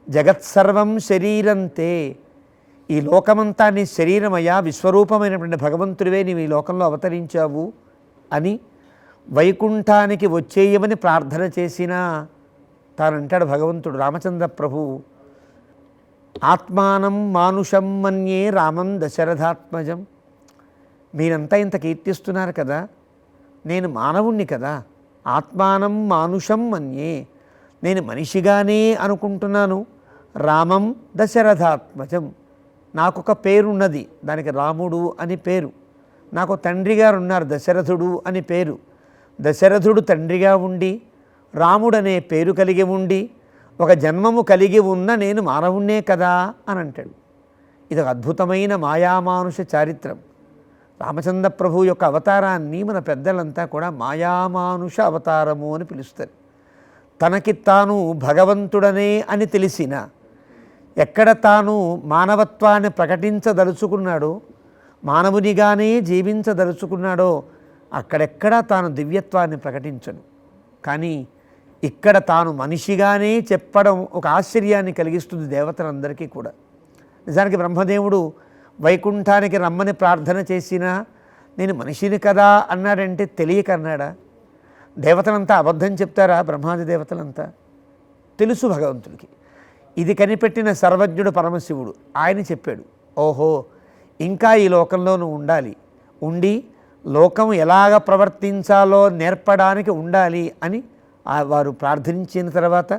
జగత్సర్వం శరీరంతే, ఈ లోకమంతా నీ శరీరమయ్యా, విశ్వరూపమైనటువంటి భగవంతుడివే నీవు ఈ లోకంలో అవతరించావు అని వైకుంఠానికి వచ్చేయమని ప్రార్థన చేసినా తానంటాడు భగవంతుడు రామచంద్ర ప్రభు, ఆత్మానం మానుషం మన్యే రామం దశరథాత్మజం. మీరంతా ఇంత కీర్తిస్తున్నారు కదా, నేను మానవుణ్ణి కదా, ఆత్మానం మానుషం మన్యే, నేను మనిషిగానే అనుకుంటున్నాను. రామం దశరథాత్మజం, నాకొక పేరున్నది, దానికి రాముడు అని పేరు. నాకు తండ్రి గారు ఉన్నారు, దశరథుడు అని పేరు. దశరథుడు తండ్రిగా ఉండి రాముడనే పేరు కలిగి ఉండి ఒక జన్మము కలిగి ఉన్న నేను మానవుణ్ణే కదా అని అంటాడు. ఇది ఒక అద్భుతమైన మాయామానుష చారిత్రం. రామచంద్ర ప్రభు యొక్క అవతారాన్ని మన పెద్దలంతా కూడా మాయామానుష అవతారము అని పిలుస్తారు. తనకి తాను భగవంతుడనే అని తెలిసిన, ఎక్కడ తాను మానవత్వాన్ని ప్రకటించదలుచుకున్నాడో, మానవునిగానే జీవించదలుచుకున్నాడో అక్కడెక్కడా తాను దివ్యత్వాన్ని ప్రకటించడు. కానీ ఇక్కడ తాను మనిషిగానే చెప్పడం ఒక ఆశ్చర్యాన్ని కలిగిస్తుంది దేవతలందరికీ కూడా. నిజానికి బ్రహ్మదేవుడు వైకుంఠానికి రమ్మని ప్రార్థన చేసినా నేను మనిషిని కదా అన్నాడంటే తెలియక అన్నాడా? దేవతలంతా అబద్ధం చెప్తారా? బ్రహ్మాది దేవతలంతా తెలుసు భగవంతుడికి. ఇది కనిపెట్టిన సర్వజ్ఞుడు పరమశివుడు, ఆయన చెప్పాడు, ఓహో ఇంకా ఈ లోకంలోనూ ఉండాలి, ఉండి లోకం ఎలాగ ప్రవర్తించాలో నేర్పడానికి ఉండాలి అని వారు ప్రార్థించిన తర్వాత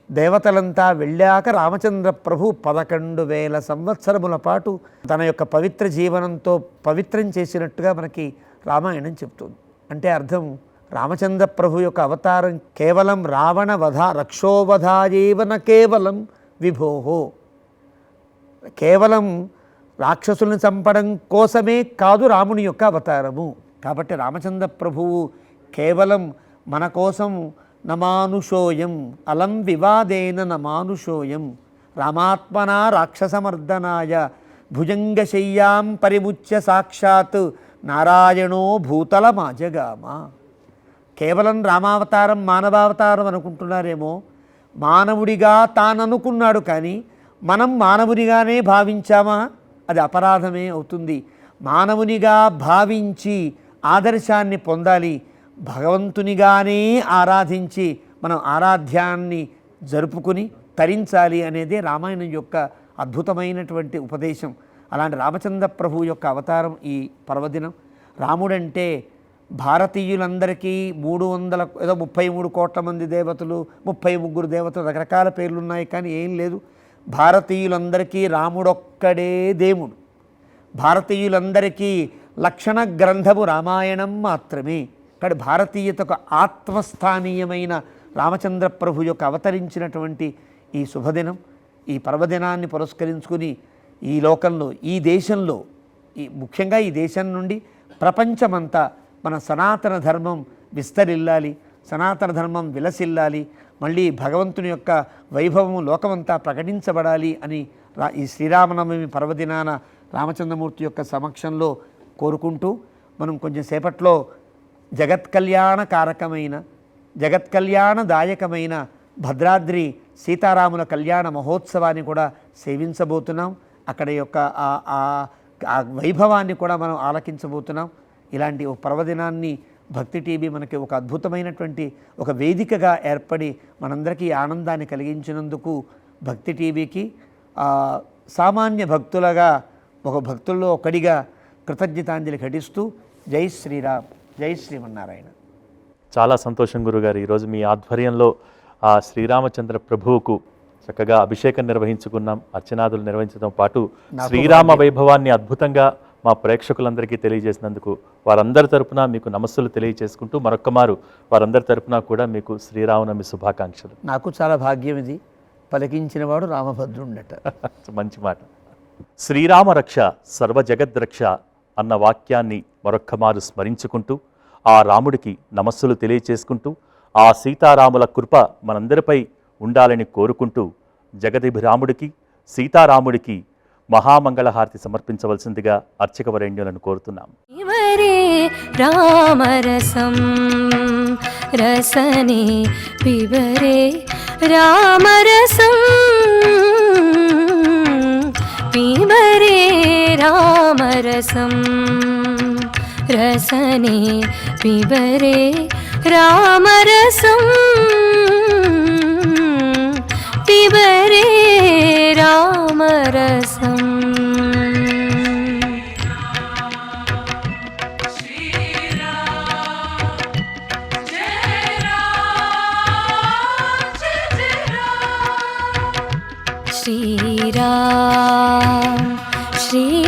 దేవతలంతా వెళ్ళాక రామచంద్ర ప్రభు 11,000 సంవత్సరముల పాటు తన యొక్క పవిత్ర జీవనంతో పవిత్రం చేసినట్టుగా మనకి రామాయణం చెప్తుంది. అంటే అర్థం, రామచంద్ర ప్రభు యొక్క అవతారం కేవలం రావణ వధ రక్షోవధాయేవన కేవలం విభోహో, కేవలం రాక్షసులను చంపడం కోసమే కాదు రాముని యొక్క అవతారము. కాబట్టి రామచంద్ర ప్రభువు కేవలం మన కోసం నమానుషోయం అలం వివాదేన నమానుషోయం రామాత్మనా రాక్షసమర్దనాయ భుజంగశయ్యాం పరిముచ్య సాక్షాత్ నారాయణో భూతలమాజగామ. కేవలం రామావతారం మానవావతారం అనుకుంటున్నారేమో, మానవుడిగా తాననుకున్నాడు, కానీ మనం మానవునిగానే భావించామా? అది అపరాధమే అవుతుంది. మానవునిగా భావించి ఆదర్శాన్ని పొందాలి, భగవంతునిగానే ఆరాధించి మనం ఆరాధ్యాన్ని జరుపుకుని తరించాలి అనేదే రామాయణం యొక్క అద్భుతమైనటువంటి ఉపదేశం. అలాంటి రామచంద్ర ప్రభు యొక్క అవతారం ఈ పర్వదినం. రాముడంటే భారతీయులందరికీ 33 కోట్ల మంది దేవతలు, 33 దేవతలు, రకరకాల పేర్లు ఉన్నాయి, కానీ ఏం లేదు. భారతీయులందరికీ రాముడొక్కడే దేవుడు. భారతీయులందరికీ లక్షణ గ్రంథము రామాయణం మాత్రమే. కానీ భారతీయతకు ఆత్మస్థానీయమైన రామచంద్ర ప్రభు యొక్క అవతరించినటువంటి ఈ శుభదినం, ఈ పర్వదినాన్ని పురస్కరించుకుని ఈ లోకంలో, ఈ దేశంలో, ముఖ్యంగా ఈ దేశం నుండి ప్రపంచమంతా మన సనాతన ధర్మం విస్తరిల్లాలి, సనాతన ధర్మం విలసిల్లాలి, మళ్ళీ భగవంతుని యొక్క వైభవము లోకమంతా ప్రకటించబడాలి అని ఈ శ్రీరామనవమి పర్వదినాన రామచంద్రమూర్తి యొక్క సమక్షంలో కోరుకుంటూ మనం కొంచెం సేపట్లో జగత్కళ్యాణకారకమైన, జగత్కళ్యాణదాయకమైన భద్రాద్రి సీతారాముల కళ్యాణ మహోత్సవాన్ని కూడా సేవించబోతున్నాం. అక్కడ యొక్క ఆ వైభవాన్ని కూడా మనం ఆలకించబోతున్నాం. ఇలాంటి ఒక పర్వదినాన్ని భక్తి టీవీ మనకి ఒక అద్భుతమైనటువంటి ఒక వేదికగా ఏర్పడి మనందరికీ ఆనందాన్ని కలిగించినందుకు భక్తి టీవీకి సామాన్య భక్తులుగా, ఒక భక్తుల్లో ఒకడిగా కృతజ్ఞతాంజలి ఘటిస్తూ జై శ్రీరామ్, జై శ్రీమన్నారాయణ. చాలా సంతోషం గురుగారు. ఈరోజు మీ ఆధ్వర్యంలో ఆ శ్రీరామచంద్ర ప్రభువుకు చక్కగా అభిషేకం నిర్వహించుకున్నాం, అర్చనాదులు నిర్వహించడం పాటు శ్రీరామ వైభవాన్ని అద్భుతంగా మా ప్రేక్షకులందరికీ తెలియజేసినందుకు వారందరి తరపున మీకు నమస్సులు తెలియజేసుకుంటూ మరొక్కమారు వారందరి తరపున కూడా మీకు శ్రీరామనవమి శుభాకాంక్షలు. నాకు చాలా భాగ్యం ఇది, పలికించినవాడు రామభద్రుండట. మంచి మాట. శ్రీరామ రక్ష సర్వజగద్రక్ష అన్న వాక్యాన్ని మరొక్కమారు స్మరించుకుంటూ ఆ రాముడికి నమస్సులు తెలియచేసుకుంటూ ఆ సీతారాముల కృప మనందరిపై ఉండాలని కోరుకుంటూ జగదిభిరాముడికి సీతారాముడికి మహామంగళహారతి సమర్పించవలసిందిగా అర్చకవరేణ్యులను కోరుతున్నాం. పిబరే రామరసం రసనే పిబరే రామరసం పిబరే రామరసం రసనే పిబరే రామరసం పిబరే రామరసం. శ్రీరామ్ శ్రీ